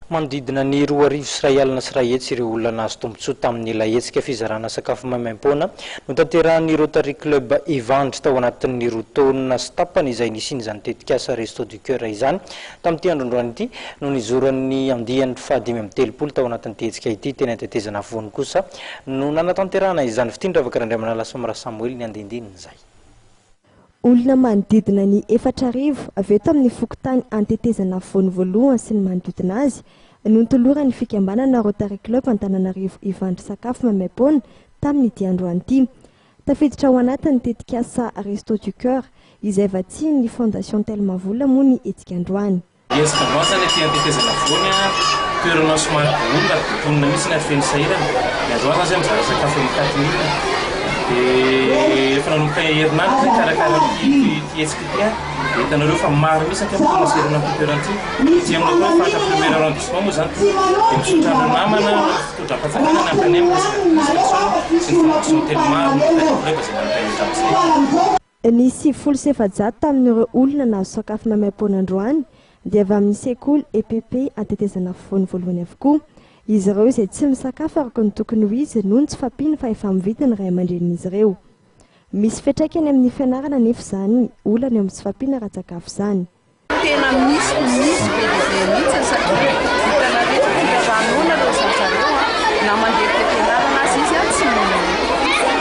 Manodidina ny 2 arivo sy ray alina sy ray hetsy ireo olona nahazo tombontsoa tamin'ny lahetsika fizarana sakafo maimaim-poana no tanterahan'ny Rotary Club Ivandry tao anatin'ny 2 taona sy tapany izay nisiny izany tetikasa Resto du Cœur izany tamin'ity androandroany ity no nizoran'ny andiany fahadimy amby telopolo tao anatin'ny tetsika ity tena hitetezana voany kosa no nanatanterahana izany fitindravaka Randriamanala Somra Samuel ny andindininy izay. Olona manodidina ny 4 arivo avy eo tamin'ny fokotany antetezana voany voalohany sy ny manodidina azy no nitolorany fikambanana Rotary Club Antananarivo Ivandry sakafo maimaim-poana tamin'ny ity androany ity. Tafiditra ao anatiny tetikasa Resto du Cœur izay vatsiny ny Fondation Telma Vola moa ny etsika androany. Escavazana ety antetezana voany toerana somary bolina vonina mihitsy ny feno sahirana. Ny androany zay mizaha sakafo mikatiny iny. Efa nanomboka herinandro karakara etsika ity hitanareo fa maro mihitsy ankafona serana toerana ity. Tsy aminao koa fatra premier arrondissement moa zany dia misotra namana fitondram-patsakana ny ampany amin'ny sy ny fonction Telma nisy 700 tamin'ireo olona nahazo sakafo maimaim-poana androany dia avy amin'ny sekoly EPP antetezana voany voalohany avokoa. Izy ireo izay tsy misakafo araka ny tokony ho izy noho ny tsy fampiny fa efa mividy ny ray aman-drenin'izy ireo. Misy fiantraikany amin'ny fianarana nefa izany olana eo amin'ny tsy fampiana raha-tsakafo izany. Tena misy be mihitsy satria hitanareo fianarana ireo zareo na mandeha fianarana azy izy tsy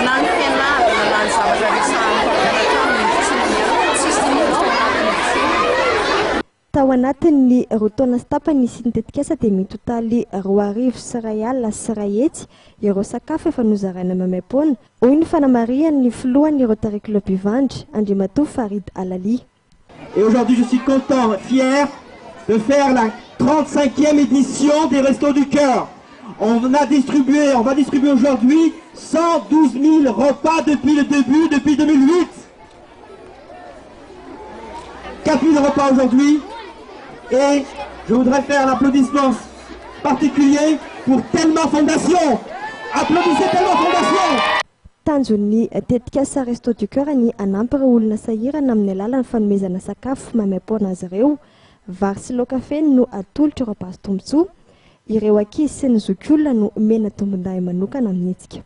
na ny fianarana na ny zavatra tao anatin'ny 2 taona sy tapany nisy tetikasa dia mitotaly 2 arivo sy ray alina sy ray hetsy ireo sakafo efa nozaraina maimaim-poana. Hoy ny fanamarian'ny filohan'ny Rotary Club Ivandry Andriamatoa Farid Alali. Et aujourd'hui, je suis content, fier de faire la 35e édition des Restos du Cœur. On va distribuer aujourd'hui 112 000 repas depuis le début, depuis 2008. 4 000 repas aujourd'hui. Et je voudrais faire l'applaudissement particulier pour Telma Fondation. Applaudissez Telma Fondation. Tanjony tetikasa Resto du Cœur ny anampy ireo olona sahirana amin'ny alalan'ny fanomezana sakafo maimaim-poana azy ireo. Vary sy laoka feno no atolotra ireo mpahazo tombontsoa. Ireo ankizy sy ny zokiolona no mena tombon-dahy manokana amin'ny etsika.